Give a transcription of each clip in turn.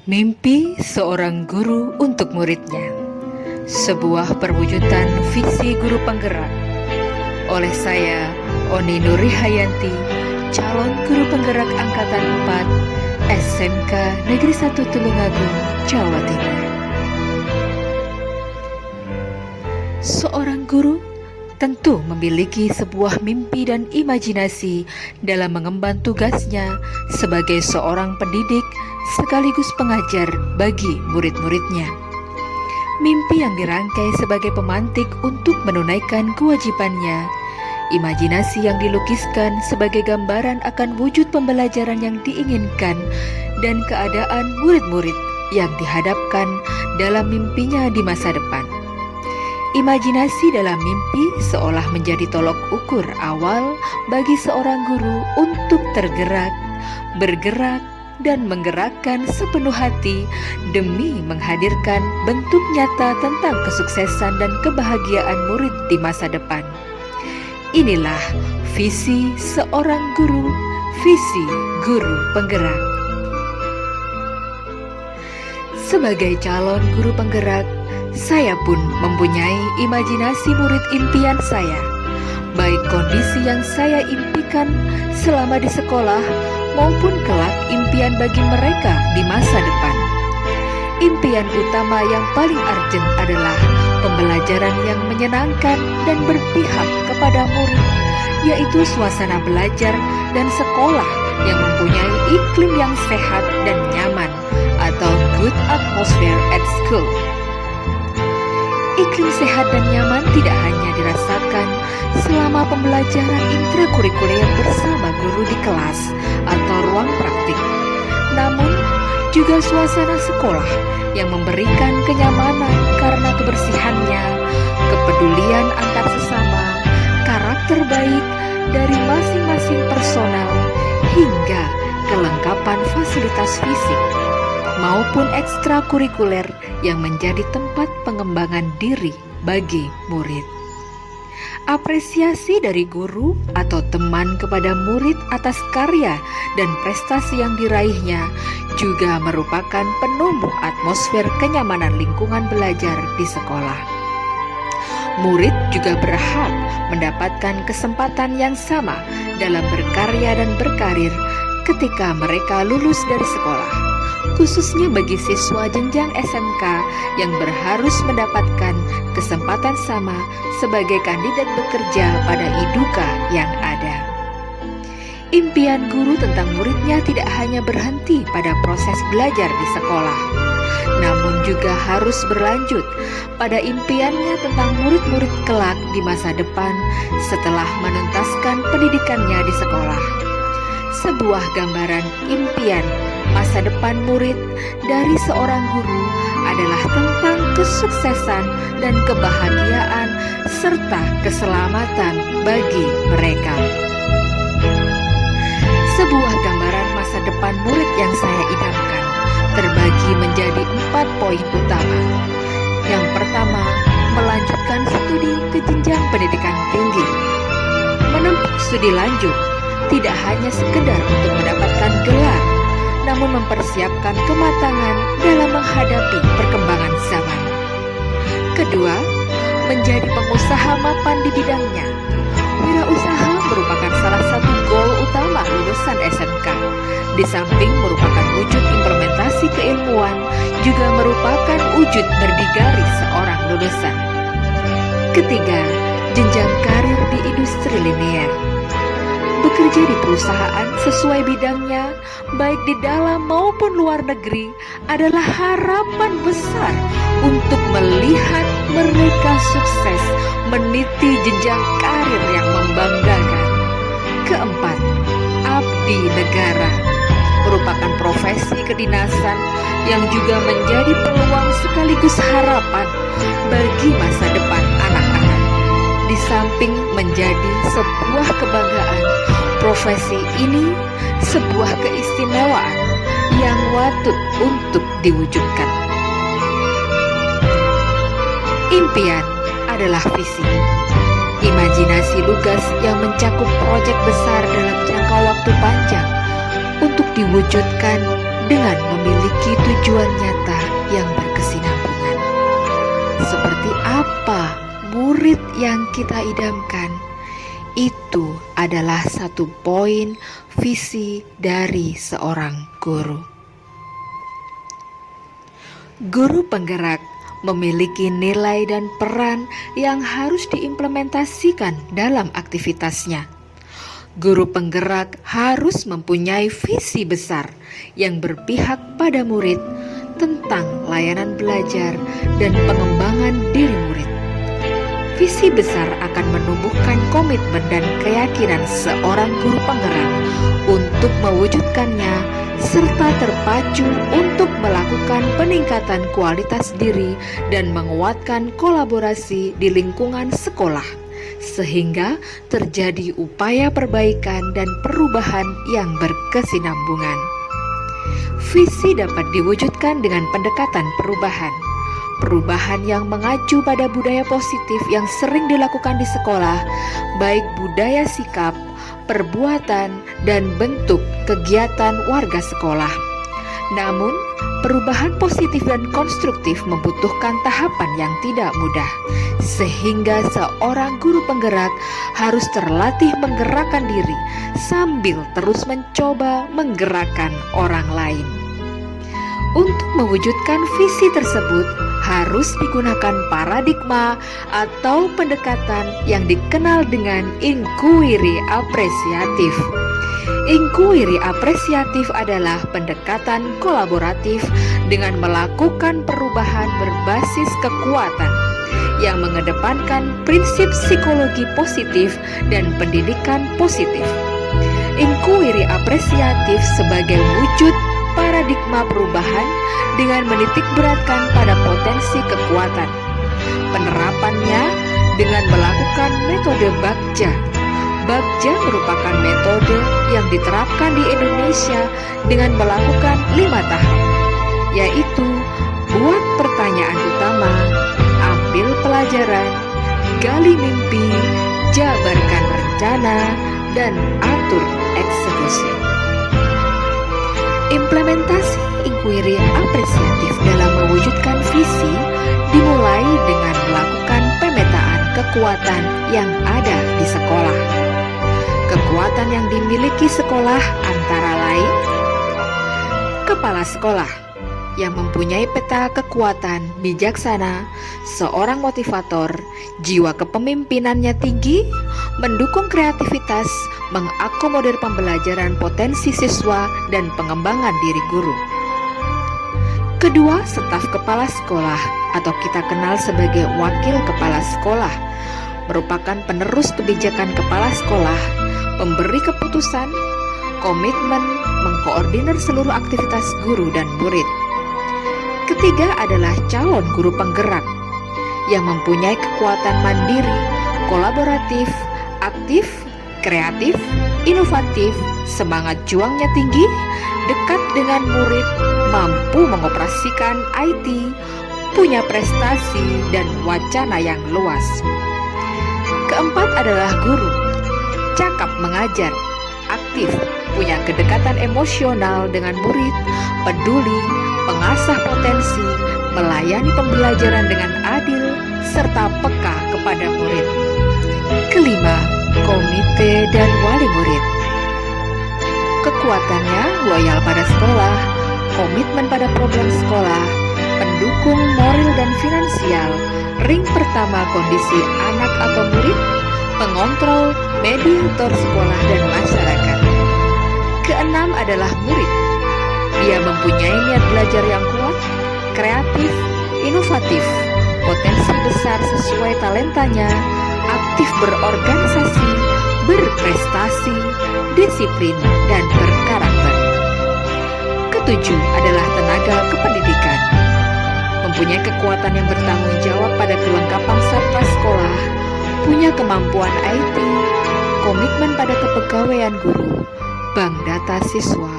Mimpi seorang guru untuk muridnya. Sebuah perwujudan visi guru penggerak. Oleh saya, Oni Nurihayanti, calon guru penggerak angkatan 4 SMK Negeri 1 Tulungagung, Jawa Timur. Seorang guru tentu memiliki sebuah mimpi dan imajinasi dalam mengemban tugasnya sebagai seorang pendidik sekaligus pengajar bagi murid-muridnya. Mimpi yang dirangkai sebagai pemantik untuk menunaikan kewajibannya, imajinasi yang dilukiskan sebagai gambaran akan wujud pembelajaran yang diinginkan dan keadaan murid-murid yang dihadapkan dalam mimpinya di masa depan. Imajinasi dalam mimpi seolah menjadi tolok ukur awal bagi seorang guru untuk tergerak, bergerak, dan menggerakkan sepenuh hati demi menghadirkan bentuk nyata tentang kesuksesan dan kebahagiaan murid di masa depan. Inilah visi seorang guru, visi guru penggerak. Sebagai calon guru penggerak, saya pun mempunyai imajinasi murid impian saya, baik kondisi yang saya impikan selama di sekolah maupun kelak impian bagi mereka di masa depan. Impian utama yang paling urgent adalah pembelajaran yang menyenangkan dan berpihak kepada murid, yaitu suasana belajar dan sekolah yang mempunyai iklim yang sehat dan nyaman atau good atmosphere at school. Iklim sehat dan nyaman tidak hanya dirasakan selama pembelajaran intrakurikuler bersama guru di kelas atau ruang praktik, namun juga suasana sekolah yang memberikan kenyamanan karena kebersihannya, kepedulian antar sesama, karakter baik dari masing-masing personal, hingga kelengkapan fasilitas fisik maupun ekstrakurikuler yang menjadi tempat pengembangan diri bagi murid. Apresiasi dari guru atau teman kepada murid atas karya dan prestasi yang diraihnya juga merupakan penumbuh atmosfer kenyamanan lingkungan belajar di sekolah. Murid juga berhak mendapatkan kesempatan yang sama dalam berkarya dan berkarir ketika mereka lulus dari sekolah, khususnya bagi siswa jenjang SMK yang berharus mendapatkan kesempatan sama sebagai kandidat bekerja pada IDUKA yang ada. Impian guru tentang muridnya tidak hanya berhenti pada proses belajar di sekolah, namun juga harus berlanjut pada impiannya tentang murid-murid kelak di masa depan setelah menuntaskan pendidikannya di sekolah. Sebuah gambaran impian masa depan murid dari seorang guru adalah tentang kesuksesan dan kebahagiaan serta keselamatan bagi mereka. Sebuah gambaran masa depan murid yang saya idamkan terbagi menjadi 4 poin utama. Yang pertama, melanjutkan studi ke jenjang pendidikan tinggi. Menempuh studi lanjut tidak hanya sekedar untuk mendapatkan gelar, namun mempersiapkan kematangan dalam menghadapi perkembangan zaman. Kedua, menjadi pengusaha mapan di bidangnya. Wirausaha merupakan salah satu goal utama lulusan SMK. Di samping merupakan wujud implementasi keilmuan, juga merupakan wujud berdikari seorang lulusan. Ketiga, jenjang karir di industri linier. Bekerja di perusahaan sesuai bidangnya, baik di dalam maupun luar negeri, adalah harapan besar untuk melihat mereka sukses meniti jenjang karir yang membanggakan. Keempat, abdi negara merupakan profesi kedinasan yang juga menjadi peluang sekaligus harapan bagi masa depan anak-anak. Di samping menjadi sebuah kebanggaan, profesi ini sebuah keistimewaan yang patut untuk diwujudkan. Impian adalah visi, imajinasi lugas yang mencakup proyek besar dalam jangka waktu panjang untuk diwujudkan dengan memiliki tujuan nyata yang berkesinambungan. Seperti apa murid yang kita idamkan? Itu adalah satu poin visi dari seorang guru. Guru penggerak memiliki nilai dan peran yang harus diimplementasikan dalam aktivitasnya. Guru penggerak harus mempunyai visi besar yang berpihak pada murid tentang layanan belajar dan pengembangan diri murid. Visi besar akan menumbuhkan komitmen dan keyakinan seorang guru penggerak untuk mewujudkannya serta terpacu untuk melakukan peningkatan kualitas diri dan menguatkan kolaborasi di lingkungan sekolah, sehingga terjadi upaya perbaikan dan perubahan yang berkesinambungan. Visi dapat diwujudkan dengan pendekatan perubahan yang mengacu pada budaya positif yang sering dilakukan di sekolah, baik budaya sikap, perbuatan, dan bentuk kegiatan warga sekolah. Namun, perubahan positif dan konstruktif membutuhkan tahapan yang tidak mudah, sehingga seorang guru penggerak harus terlatih menggerakkan diri sambil terus mencoba menggerakkan orang lain. Untuk mewujudkan visi tersebut harus digunakan paradigma atau pendekatan yang dikenal dengan inquiry apresiatif. Inquiry apresiatif adalah pendekatan kolaboratif dengan melakukan perubahan berbasis kekuatan yang mengedepankan prinsip psikologi positif dan pendidikan positif. Inquiry apresiatif sebagai wujud paradigma perubahan dengan menitik beratkan pada potensi kekuatan. Penerapannya dengan melakukan metode Bagja. Bagja merupakan metode yang diterapkan di Indonesia dengan melakukan 5 tahap, yaitu buat pertanyaan utama, ambil pelajaran, gali mimpi, jabarkan rencana, dan atur eksekusi. Implementasi inquiry apresiatif dalam mewujudkan visi dimulai dengan melakukan pemetaan kekuatan yang ada di sekolah. Kekuatan yang dimiliki sekolah antara lain: kepala sekolah yang mempunyai peta kekuatan bijaksana, seorang motivator, jiwa kepemimpinannya tinggi, mendukung kreativitas, mengakomodir pembelajaran potensi siswa, dan pengembangan diri guru. Kedua, staf kepala sekolah atau kita kenal sebagai wakil kepala sekolah merupakan penerus kebijakan kepala sekolah, pemberi keputusan, komitmen, mengkoordinir seluruh aktivitas guru dan murid. Ketiga adalah calon guru penggerak yang mempunyai kekuatan mandiri, kolaboratif, aktif, kreatif, inovatif, semangat juangnya tinggi, dekat dengan murid, mampu mengoperasikan IT, punya prestasi dan wacana yang luas. Keempat adalah guru, cakap mengajar, aktif, punya kedekatan emosional dengan murid, peduli, mengasah potensi, melayani pembelajaran dengan adil, serta peka kepada murid. Kelima, komite dan wali murid. Kekuatannya loyal pada sekolah, komitmen pada program sekolah, pendukung moral dan finansial, ring pertama kondisi anak atau murid, pengontrol, mediator sekolah dan masyarakat. Keenam adalah murid. Dia mempunyai niat belajar yang kuat, kreatif, inovatif, potensi besar sesuai talentanya, aktif berorganisasi, berprestasi, disiplin, dan berkarakter. Ketujuh adalah tenaga kependidikan. Mempunyai kekuatan yang bertanggung jawab pada kelengkapan sarana sekolah, punya kemampuan IT, komitmen pada kepegawaian guru, bank data siswa,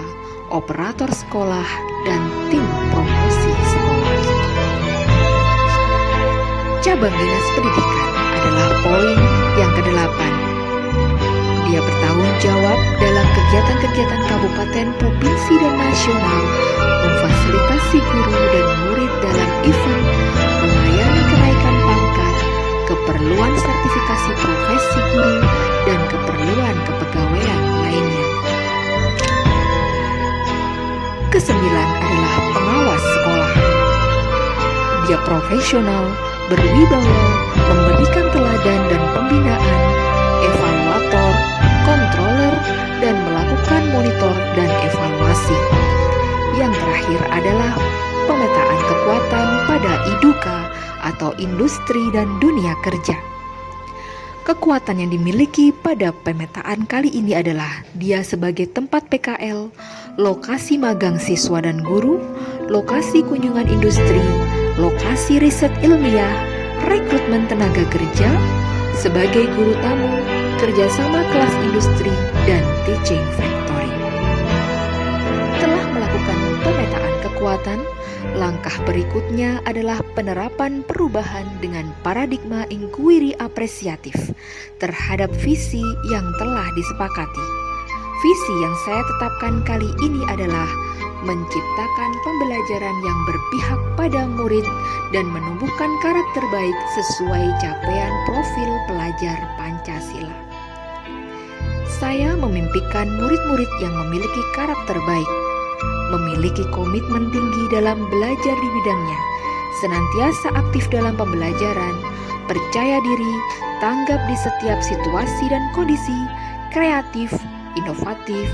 operator sekolah, dan tim promosi sekolah. Cabang dinas pendidikan adalah poin yang ke-8. Dia bertanggung jawab dalam kegiatan-kegiatan kabupaten, provinsi, dan nasional kesembilan adalah pengawas sekolah. Dia profesional, berwibawa, memberikan teladan dan pembinaan, evaluator, controller, dan melakukan monitor dan evaluasi. Yang terakhir adalah pemetaan kekuatan pada IDUKA atau industri dan dunia kerja. Kekuatan yang dimiliki pada pemetaan kali ini adalah dia sebagai tempat PKL, lokasi magang siswa dan guru, lokasi kunjungan industri, lokasi riset ilmiah, rekrutmen tenaga kerja, sebagai guru tamu, kerjasama kelas industri, dan teaching factory. Telah melakukan pemetaan kekuatan, langkah berikutnya adalah penerapan perubahan dengan paradigma inquiry apresiatif terhadap visi yang telah disepakati. Visi yang saya tetapkan kali ini adalah menciptakan pembelajaran yang berpihak pada murid dan menumbuhkan karakter baik sesuai capaian profil pelajar Pancasila. Saya memimpikan murid-murid yang memiliki karakter baik, memiliki komitmen tinggi dalam belajar di bidangnya, senantiasa aktif dalam pembelajaran, percaya diri, tanggap di setiap situasi dan kondisi, kreatif, inovatif,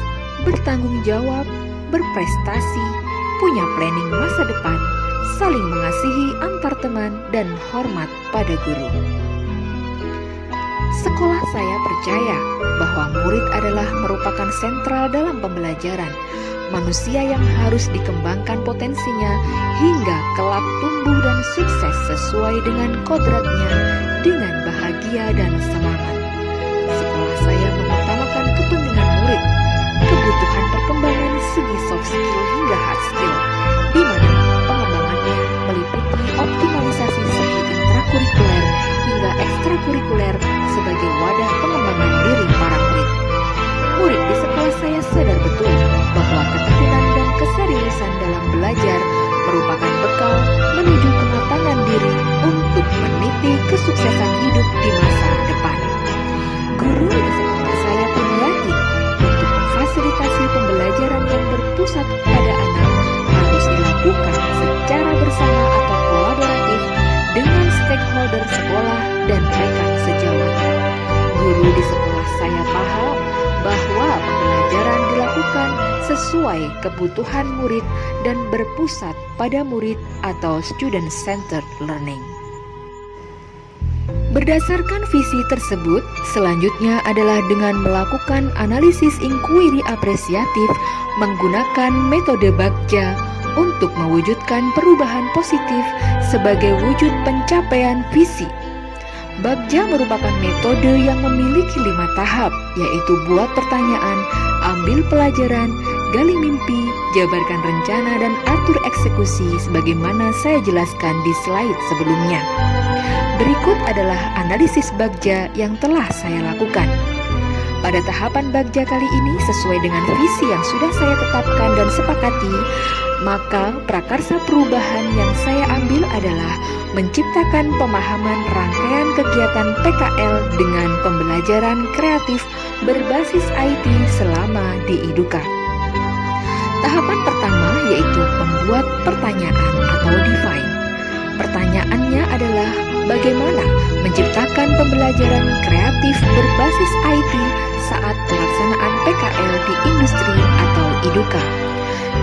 bertanggung jawab, berprestasi, punya planning masa depan, saling mengasihi antar teman, dan hormat pada guru. Sekolah saya percaya bahwa murid adalah merupakan sentral dalam pembelajaran, manusia yang harus dikembangkan potensinya hingga kelak tumbuh dan sukses sesuai dengan kodratnya dengan bahagia dan semangat. Sekolah saya mengutamakan kepentingan murid, kebutuhan perkembangan segi soft skill hingga hard skill, di mana pengembangannya meliputi optimalisasi segi intrakurikuler hingga ekstrakurikuler sebagai wadah pengembangan diri para murid. Murid di sekolah saya sadar betul bahwa ketekunan dan keseriusan dalam belajar merupakan bekal menuju kematangan diri untuk meniti kesuksesan hidup di masa depan. Guru di sekolah saya pun yakin untuk memfasilitasi pembelajaran yang berpusat pada anak harus dilakukan secara bersama atau kolaboratif dengan stakeholder sekolah dan rekan sejawat. Guru di sekolah saya paham bahwa pembelajaran dilakukan sesuai kebutuhan murid dan berpusat pada murid atau student-centered learning. Berdasarkan visi tersebut, selanjutnya adalah dengan melakukan analisis inquiry apresiatif menggunakan metode Bagja untuk mewujudkan perubahan positif sebagai wujud pencapaian visi. Bagja merupakan metode yang memiliki 5 tahap, yaitu buat pertanyaan, ambil pelajaran, gali mimpi, jabarkan rencana, dan atur eksekusi sebagaimana saya jelaskan di slide sebelumnya. Berikut adalah analisis Bagja yang telah saya lakukan. Pada tahapan Bagja kali ini sesuai dengan visi yang sudah saya tetapkan dan sepakati, maka prakarsa perubahan yang saya ambil adalah menciptakan pemahaman rangkaian kegiatan PKL dengan pembelajaran kreatif berbasis IT selama di IDUKA. Tahapan pertama yaitu membuat pertanyaan atau define. Pertanyaannya adalah bagaimana menciptakan pembelajaran kreatif berbasis IT saat pelaksanaan PKL di industri atau IDUKA.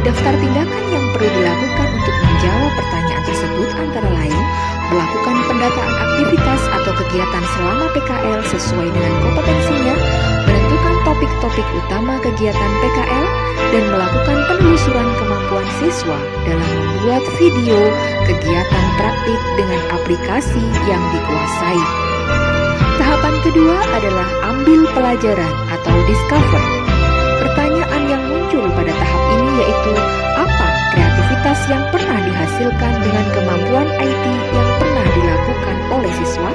Daftar tindakan yang perlu dilakukan untuk menjawab pertanyaan tersebut antara lain melakukan pendataan aktivitas atau kegiatan selama PKL sesuai dengan kompetensinya, menentukan topik-topik utama kegiatan PKL, dan melakukan penelusuran kemampuan siswa dalam membuat video kegiatan praktik dengan aplikasi yang dikuasai. Tahapan kedua adalah ambil pelajaran atau discover. Pertanyaan yang muncul pada tahap ini yaitu apa kreativitas yang pernah dihasilkan dengan kemampuan IT yang pernah dilakukan oleh siswa?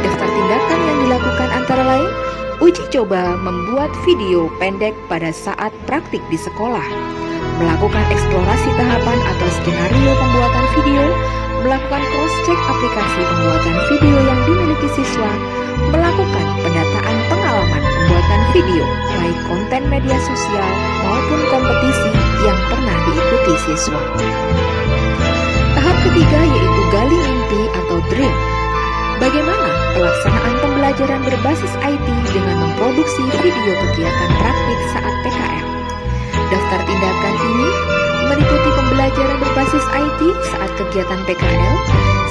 Daftar tindakan yang dilakukan antara lain uji coba membuat video pendek pada saat praktik di sekolah, melakukan eksplorasi tahapan atau skenario pembuatan video, melakukan cross-check aplikasi pembuatan video yang dimiliki siswa, melakukan pendataan pengalaman pembuatan video, baik konten media sosial maupun kompetisi yang pernah diikuti. siswa. Tahap ketiga yaitu gali mimpi atau dream. Bagaimana pelaksanaan pembelajaran berbasis IT dengan memproduksi video kegiatan praktik saat PKL? Daftar tindakan ini meliputi pembelajaran berbasis IT saat kegiatan PKL.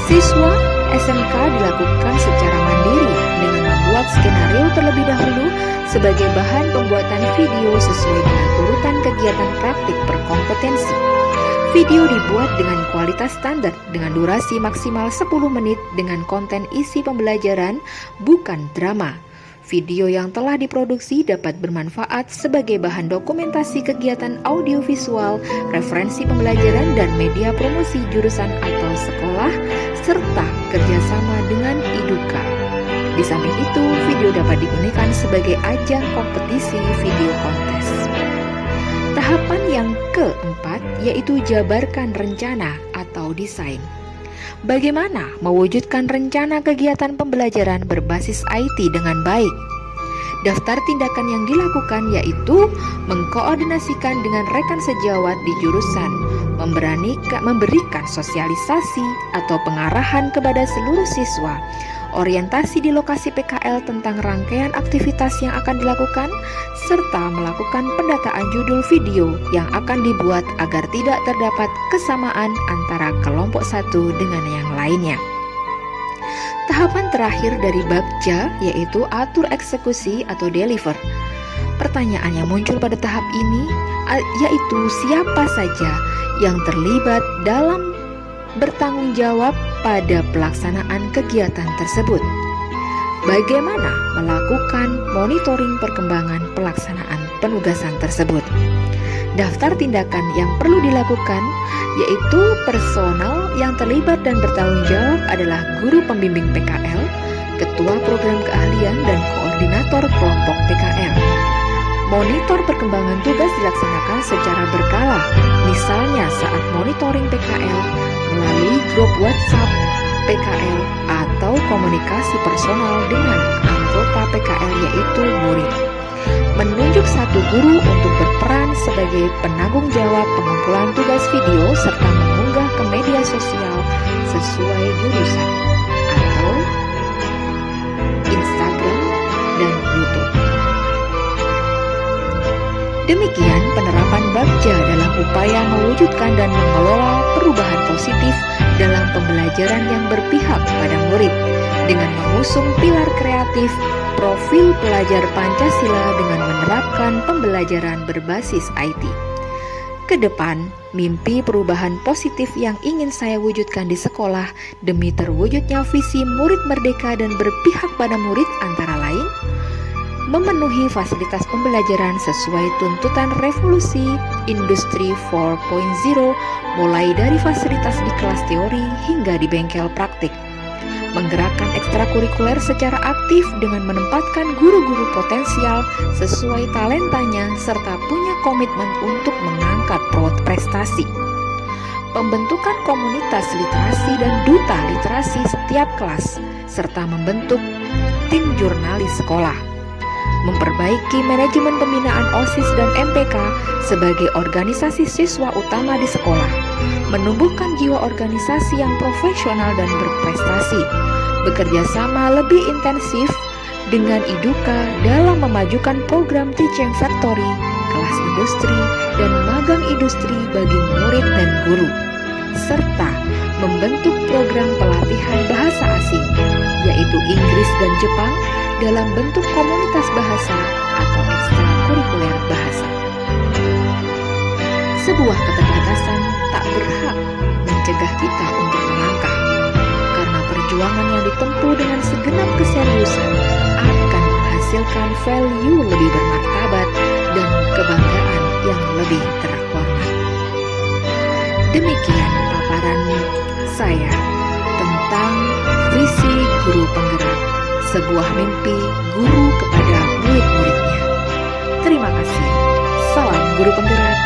Siswa SMK dilakukan secara mandiri dengan membuat skenario terlebih dahulu sebagai bahan pembuatan video sesuai dengan urutan kegiatan praktik berkompetensi. Video dibuat dengan kualitas standar dengan durasi maksimal 10 menit dengan konten isi pembelajaran, bukan drama. Video yang telah diproduksi dapat bermanfaat sebagai bahan dokumentasi kegiatan audiovisual, referensi pembelajaran dan media promosi jurusan atau sekolah, serta kerjasama dengan IDUKA. Di samping itu, video dapat digunakan sebagai ajang kompetisi video kontes. Tahapan yang keempat yaitu jabarkan rencana atau desain. Bagaimana mewujudkan rencana kegiatan pembelajaran berbasis IT dengan baik? Daftar tindakan yang dilakukan yaitu mengkoordinasikan dengan rekan sejawat di jurusan, memberikan sosialisasi atau pengarahan kepada seluruh siswa, orientasi di lokasi PKL tentang rangkaian aktivitas yang akan dilakukan, serta melakukan pendataan judul video yang akan dibuat agar tidak terdapat kesamaan antara kelompok satu dengan yang lainnya. Tahapan terakhir dari bab Ja yaitu atur eksekusi atau deliver. Pertanyaan yang muncul pada tahap ini yaitu siapa saja yang terlibat dalam bertanggung jawab pada pelaksanaan kegiatan tersebut. Bagaimana melakukan monitoring perkembangan pelaksanaan penugasan tersebut. Daftar tindakan yang perlu dilakukan yaitu personal yang terlibat dan bertanggung jawab adalah guru pembimbing PKL, ketua program keahlian dan koordinator kelompok PKL. Monitor perkembangan tugas dilaksanakan secara berkala, misalnya saat monitoring PKL melalui grup WhatsApp PKL atau komunikasi personal dengan anggota PKL yaitu murid. Menunjuk satu guru untuk berperan sebagai penanggung jawab pengumpulan tugas video serta mengunggah ke media sosial sesuai jurusan atau Instagram dan YouTube. Demikian penerapan bab Ja dalam upaya mewujudkan dan mengelola perubahan positif dalam pembelajaran yang berpihak pada murid dengan mengusung pilar kreatif profil pelajar Pancasila dengan menerapkan pembelajaran berbasis IT. Kedepan, mimpi perubahan positif yang ingin saya wujudkan di sekolah demi terwujudnya visi murid merdeka dan berpihak pada murid antara lain memenuhi fasilitas pembelajaran sesuai tuntutan revolusi industri 4.0 mulai dari fasilitas di kelas teori hingga di bengkel praktik. Menggerakkan ekstrakurikuler secara aktif dengan menempatkan guru-guru potensial sesuai talentanya serta punya komitmen untuk mengangkat prestasi. Pembentukan komunitas literasi dan duta literasi setiap kelas serta membentuk tim jurnalis sekolah. Memperbaiki manajemen pembinaan OSIS dan MPK sebagai organisasi siswa utama di sekolah, menumbuhkan jiwa organisasi yang profesional dan berprestasi, bekerja sama lebih intensif dengan IDUKA dalam memajukan program Teaching Factory, kelas industri, dan magang industri bagi murid dan guru, serta membentuk program pelatihan bahasa asing, yaitu Inggris dan Jepang, dalam bentuk komunitas bahasa atau ekstrakurikuler bahasa. Sebuah keterbatasan tak berhak mencegah kita untuk melangkah, karena perjuangan yang ditempuh dengan segenap keseriusan akan menghasilkan value lebih bermartabat dan kebanggaan yang lebih terhormat. Demikian paparan saya tentang visi guru penggerak, sebuah mimpi guru kepada murid-muridnya. Terima kasih. Salam guru penggerak,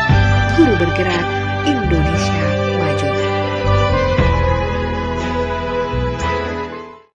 guru bergerak,